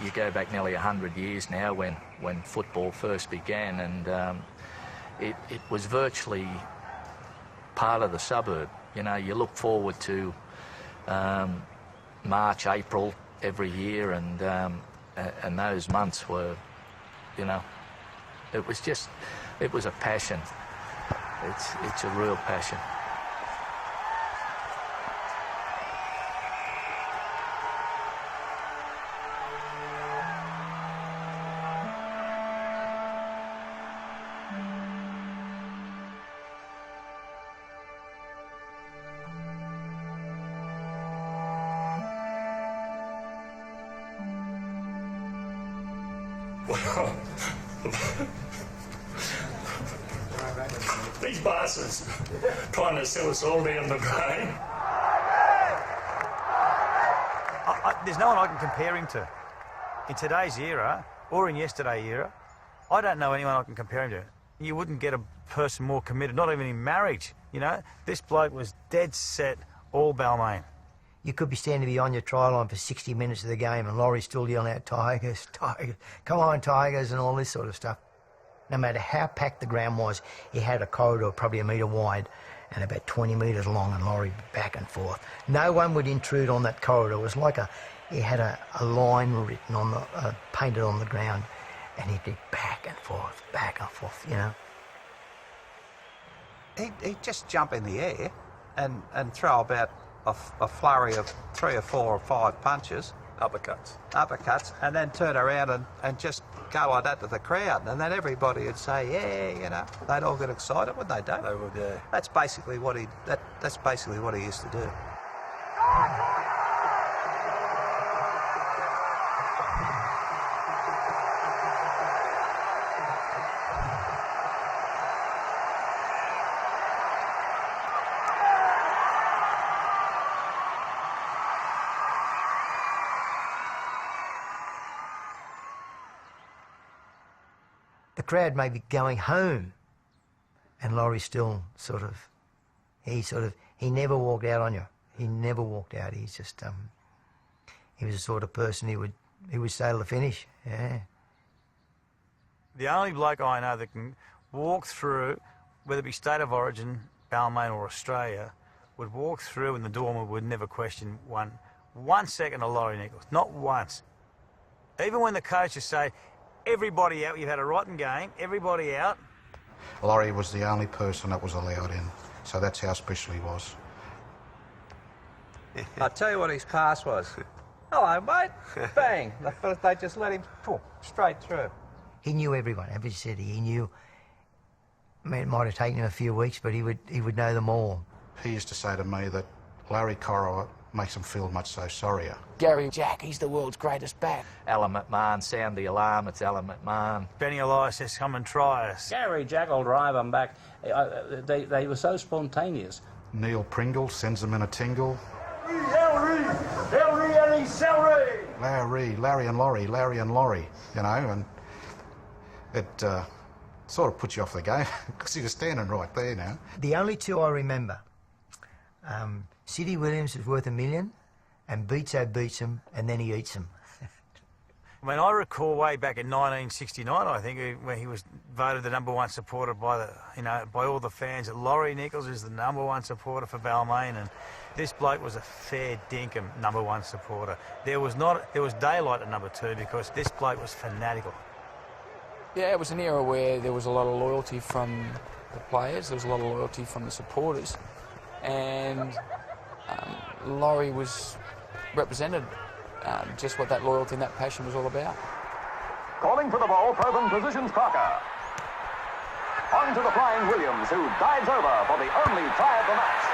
you go back nearly 100 years now when football first began, and it was virtually part of the suburb. You know, you look forward to March, April every year, and those months were, you know, it was a passion. It's a real passion. These bastards trying to sell us all down the drain. There's no one I can compare him to. In today's era, or in yesterday's era, I don't know anyone I can compare him to. You wouldn't get a person more committed, not even in marriage, you know? This bloke was dead set, all Balmain. You could be standing behind your try line for 60 minutes of the game and Laurie's still yelling out, Tigers, Tigers, come on, Tigers, and all this sort of stuff. No matter how packed the ground was, he had a corridor probably a metre wide and about 20 metres long, and Laurie back and forth. No one would intrude on that corridor. It was like he had a line written on the, painted on the ground, and he'd be back and forth, you know. He'd just jump in the air and throw about a flurry of 3 or 4 or 5 punches. Uppercuts, and then turn around and just go like that to the crowd, and then everybody would say, yeah, you know, they'd all get excited, wouldn't they, Dave? They would, yeah. That's basically what he used to do. The crowd may be going home, and Laurie still he never walked out on you. He never walked out. He's just, he was the sort of person he would stay till the finish, yeah. The only bloke I know that can walk through, whether it be State of Origin, Balmain or Australia, would walk through and the doorman would never question one second of Laurie Nichols, not once. Even when the coaches say, everybody out, you've had a rotten game, everybody out. Laurie was the only person that was allowed in, so that's how special he was. I'll tell you what his pass was. Hello, mate. Bang. They just let him straight through. He knew everyone, as you said, he knew. I mean, it might have taken him a few weeks, but he would know them all. He used to say to me that Larry Corrower makes him feel much so sorrier. Gary Jack, he's the world's greatest bat. Alan McMahon, sound the alarm, it's Alan McMahon. Benny Elias says, come and try us. Gary Jack will drive them back. They were so spontaneous. Neil Pringle sends them in a tingle. Larry and celery! Larry and Laurie, you know, and it sort of puts you off the game because he was standing right there now. The only two I remember, Sidney Williams is worth $1 million, and Beatso beats him, and then he eats him. I mean, I recall way back in 1969, I think, when he was voted the #1 supporter by by all the fans, that Laurie Nichols is the #1 supporter for Balmain, and this bloke was a fair dinkum #1 supporter. There was daylight at #2 because this bloke was fanatical. Yeah, it was an era where there was a lot of loyalty from the players, there was a lot of loyalty from the supporters, and Laurie was represented just what that loyalty and that passion was all about. Calling for the ball, Provan positions Crocker. On to the flying Williams, who dives over for the only try of the match.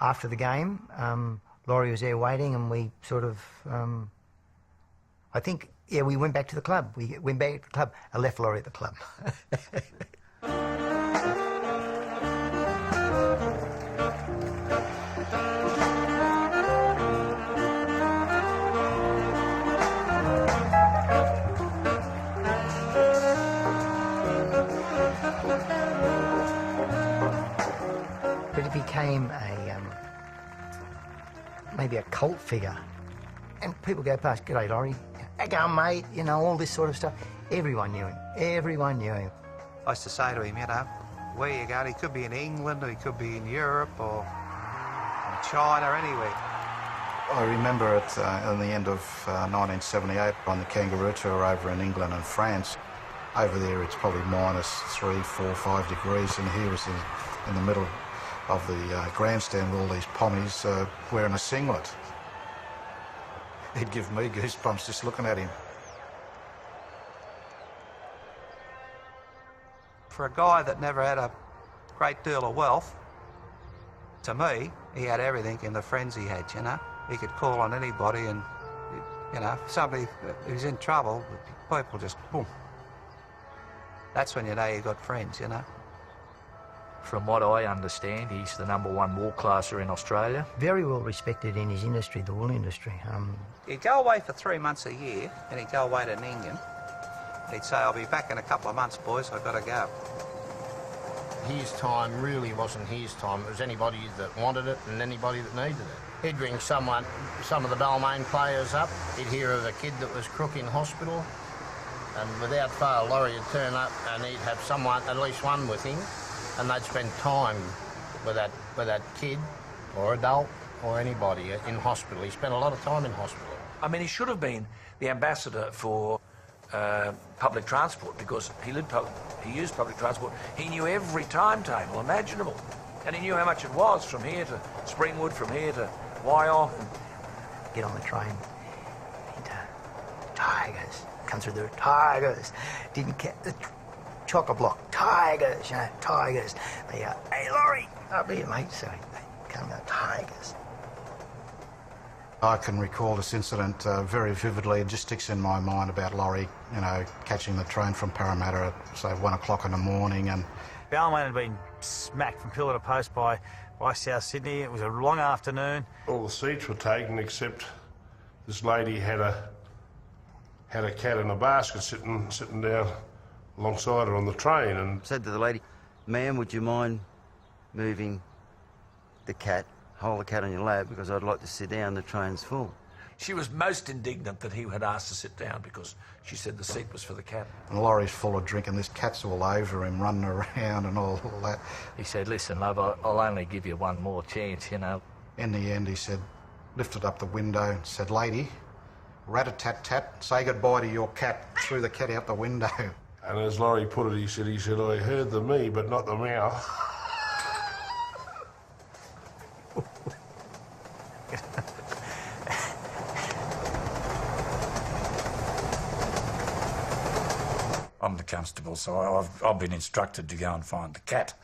After the game, Laurie was there waiting, and we sort of, I think, yeah, we went back to the club. We went back to the club. I left Laurie at the club. it became maybe a cult figure. And people go past, "G'day, Laurie. How going, mate?" You know, all this sort of stuff. Everyone knew him. Everyone knew him. I used to say to him, you know, where you going? He could be in England, or he could be in Europe, or in China, or anywhere. I remember it in the end of 1978 on the kangaroo tour over in England and France. Over there it's probably -3, 4, 5 degrees, and he was in the middle of the grandstand with all these pommies wearing a singlet. He'd give me goosebumps just looking at him. For a guy that never had a great deal of wealth, to me, he had everything in the friends he had, you know. He could call on anybody and, you know, if somebody who's in trouble, people just, boom. That's when you know you got friends, you know. From what I understand, he's the #1 wool classer in Australia. Very well respected in his industry, the wool industry. He'd go away for 3 months a year, and he'd go away to Ningin. He'd say, "I'll be back in a couple of months, boys, I've got to go." His time really wasn't his time. It was anybody that wanted it and anybody that needed it. He'd ring some of the Balmain players up. He'd hear of a kid that was crook in hospital, and without fail, Laurie would turn up and he'd have someone, at least one with him, and they'd spend time with that kid or adult or anybody in hospital. He spent a lot of time in hospital. I mean, he should have been the ambassador for public transport, because he used public transport. He knew every timetable imaginable, and he knew how much it was from here to Springwood, from here to Wyong. Get on the train into Tigers. Come through the Tigers. Didn't get the chock-a-block. Tigers, you know, Tigers. They go, "Hey, Laurie, up here, mate." So they come out, Tigers. I can recall this incident very vividly. It just sticks in my mind about Laurie, you know, catching the train from Parramatta at, say, 1 o'clock in the morning. And Balmain had been smacked from pillar to post by South Sydney. It was a long afternoon. All the seats were taken except this lady had a cat in a basket sitting down alongside her on the train, and said to the lady, "Ma'am, would you mind moving the cat? Hold the cat on your lap, because I'd like to sit down, the train's full." She was most indignant that he had asked to sit down, because she said the seat was for the cat. And Laurie's full of drink, and this cat's all over him, running around and all that. He said, "Listen, love, I'll only give you one more chance, you know." In the end, he said, lifted up the window and said, "Lady, rat-a-tat-tat, say goodbye to your cat." Threw the cat out the window. And as Laurie put it, he said, "I heard the me, but not the meow." I'm the constable, so I've been instructed to go and find the cat.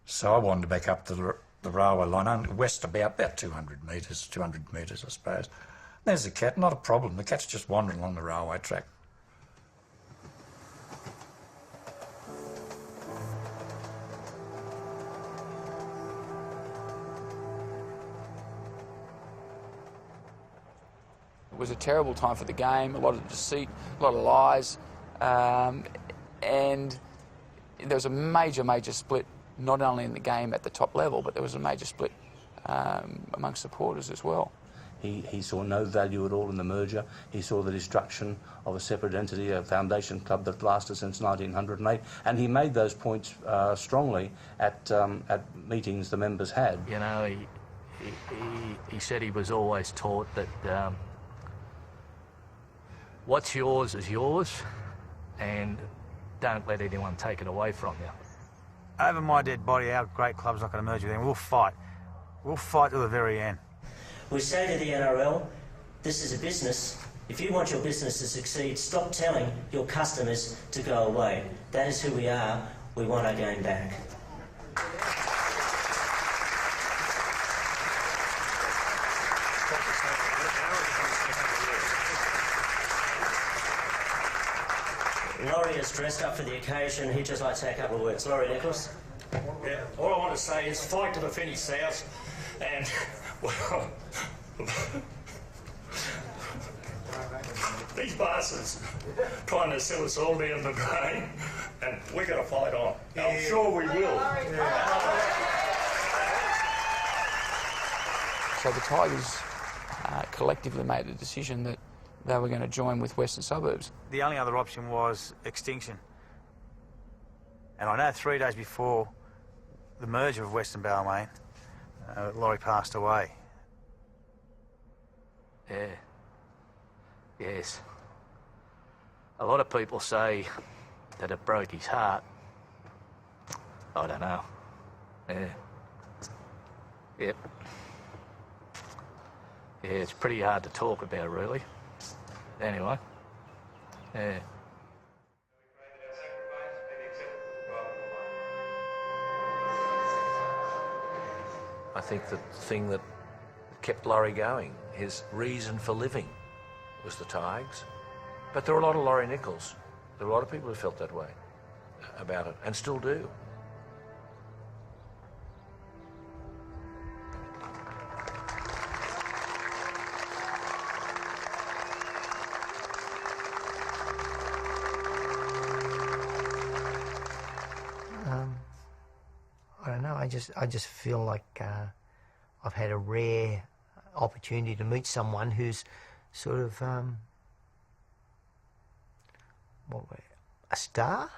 So I wandered back up to the railway line, west about 200 metres, I suppose. There's the cat, not a problem. The cat's just wandering along the railway track. It was a terrible time for the game, a lot of deceit, a lot of lies, and there was a major split, not only in the game at the top level, but there was a major split amongst supporters as well. He saw no value at all in the merger. He saw the destruction of a separate entity, a foundation club that lasted since 1908, and he made those points strongly at meetings the members had. You know, he said he was always taught that what's yours is yours, and don't let anyone take it away from you. Over my dead body, our great club's not going to merge with them. We'll fight. We'll fight to the very end. We say to the NRL, this is a business. If you want your business to succeed, stop telling your customers to go away. That is who we are. We want our game back. Laurie is dressed up for the occasion. He'd just like to say a couple of words. Laurie Nichols. Yeah, all I want to say is fight to the finish, South, and, well, these bastards trying to sell us all down the drain, and we're going to fight on. I'm sure we will. So the Tigers collectively made the decision that they were going to join with Western Suburbs. The only other option was extinction. And I know 3 days before the merger of Western Balmain, Laurie passed away. Yeah. Yes. A lot of people say that it broke his heart. I don't know. Yeah. Yep. Yeah, it's pretty hard to talk about, really. Anyway. Yeah. I think the thing that kept Laurie going, his reason for living, was the Tigers. But there were a lot of Laurie Nichols. There were a lot of people who felt that way about it, and still do. I don't know. I just feel like I've had a rare opportunity to meet someone who's sort of a star.